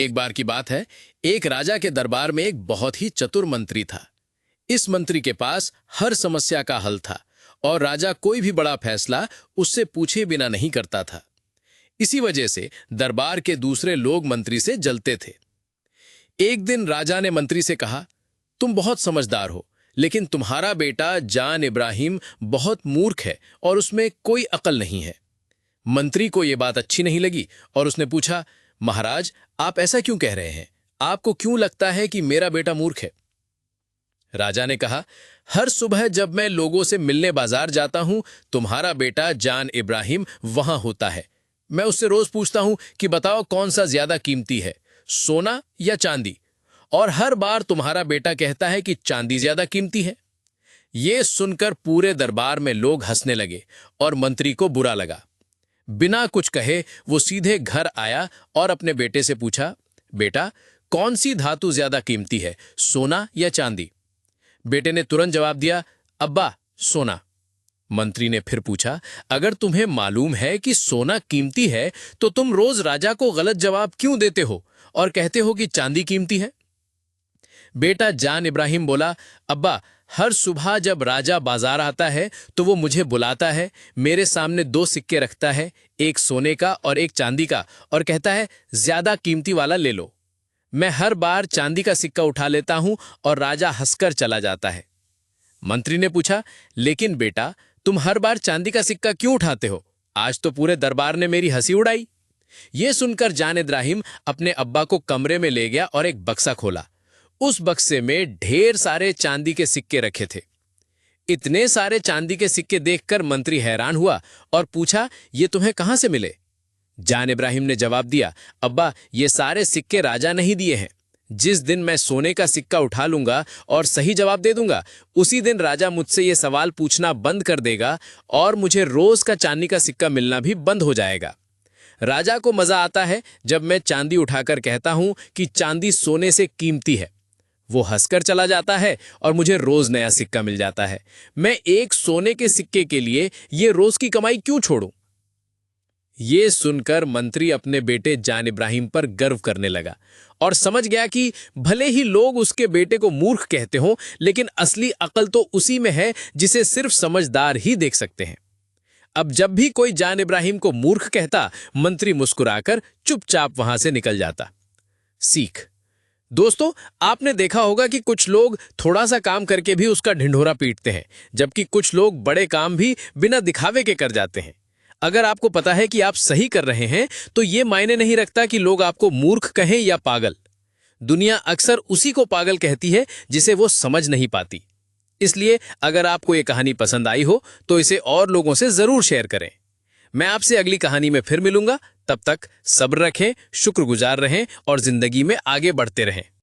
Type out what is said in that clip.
एक बार की बात है, एक राजा के दरबार में एक बहुत ही चतुर मंत्री था। इस मंत्री के पास हर समस्या का हल था और राजा कोई भी बड़ा फैसला उससे पूछे बिना नहीं करता था। इसी वजह से दरबार के दूसरे लोग मंत्री से जलते थे। एक दिन राजा ने मंत्री से कहा, तुम बहुत समझदार हो, लेकिन तुम्हारा बेटा जान इब्राहिम बहुत मूर्ख है और उसमें कोई अकल नहीं है। मंत्री को यह बात अच्छी नहीं लगी और उसने पूछा, महाराज, आप ऐसा क्यों कह रहे हैं? आपको क्यों लगता है कि मेरा बेटा मूर्ख है? राजा ने कहा, हर सुबह जब मैं लोगों से मिलने बाजार जाता हूं, तुम्हारा बेटा जान इब्राहिम वहां होता है। मैं उससे रोज पूछता हूं कि बताओ कौन सा ज्यादा कीमती है, सोना या चांदी? और हर बार तुम्हारा बेटा कहता है कि चांदी ज्यादा कीमती है। ये सुनकर पूरे दरबार में लोग हंसने लगे और मंत्री को बुरा लगा। बिना कुछ कहे वो सीधे घर आया और अपने बेटे से पूछा, बेटा, कौन सी धातु ज्यादा कीमती है, सोना या चांदी? बेटे ने तुरंत जवाब दिया, अब्बा, सोना। मंत्री ने फिर पूछा, अगर तुम्हें मालूम है कि सोना कीमती है तो तुम रोज राजा को गलत जवाब क्यों देते हो और कहते हो कि चांदी कीमती है? बेटा जान इब्राहिम बोला, अब्बा, हर सुबह जब राजा बाजार आता है तो वो मुझे बुलाता है, मेरे सामने दो सिक्के रखता है, एक सोने का और एक चांदी का, और कहता है ज्यादा कीमती वाला ले लो। मैं हर बार चांदी का सिक्का उठा लेता हूं और राजा हंसकर चला जाता है। मंत्री ने पूछा, लेकिन बेटा, तुम हर बार चांदी का सिक्का क्यों उठाते हो? आज तो पूरे दरबार ने मेरी हंसी उड़ाई। ये सुनकर जान इब्राहिम अपने अब्बा को कमरे में ले गया और एक बक्सा खोला। उस बक्से में ढेर सारे चांदी के सिक्के रखे थे। इतने सारे चांदी के सिक्के देखकर मंत्री हैरान हुआ और पूछा, ये तुम्हें कहां से मिले? जान इब्राहिम ने जवाब दिया, अब्बा, ये सारे सिक्के राजा नहीं दिए हैं। जिस दिन मैं सोने का सिक्का उठा लूंगा और सही जवाब दे दूंगा, उसी दिन राजा मुझसे ये सवाल पूछना बंद कर देगा और मुझे रोज का चांदी का सिक्का मिलना भी बंद हो जाएगा। राजा को मजा आता है जब मैं चांदी उठाकर कहता हूं कि चांदी सोने से कीमती है। वो हंसकर चला जाता है और मुझे रोज नया सिक्का मिल जाता है। मैं एक सोने के सिक्के के लिए ये रोज की कमाई क्यों छोड़ूं? ये सुनकर मंत्री अपने बेटे जान इब्राहिम पर गर्व करने लगा और समझ गया कि भले ही लोग उसके बेटे को मूर्ख कहते हों, लेकिन असली अकल तो उसी में है जिसे सिर्फ समझदार ही देख सकते हैं। अब जब भी कोई जान इब्राहिम को मूर्ख कहता, मंत्री मुस्कुराकर चुपचाप वहां से निकल जाता। सीख। दोस्तों, आपने देखा होगा कि कुछ लोग थोड़ा सा काम करके भी उसका ढिंढोरा पीटते हैं, जबकि कुछ लोग बड़े काम भी बिना दिखावे के कर जाते हैं। अगर आपको पता है कि आप सही कर रहे हैं, तो ये मायने नहीं रखता कि लोग आपको मूर्ख कहें या पागल। दुनिया अक्सर उसी को पागल कहती है जिसे वो समझ नहीं पाती। इसलिए अगर आपको ये कहानी पसंद आई हो तो इसे और लोगों से जरूर शेयर करें। मैं आपसे अगली कहानी में फिर मिलूंगा। तब तक सब्र रखें, शुक्रगुजार रहें और जिंदगी में आगे बढ़ते रहें।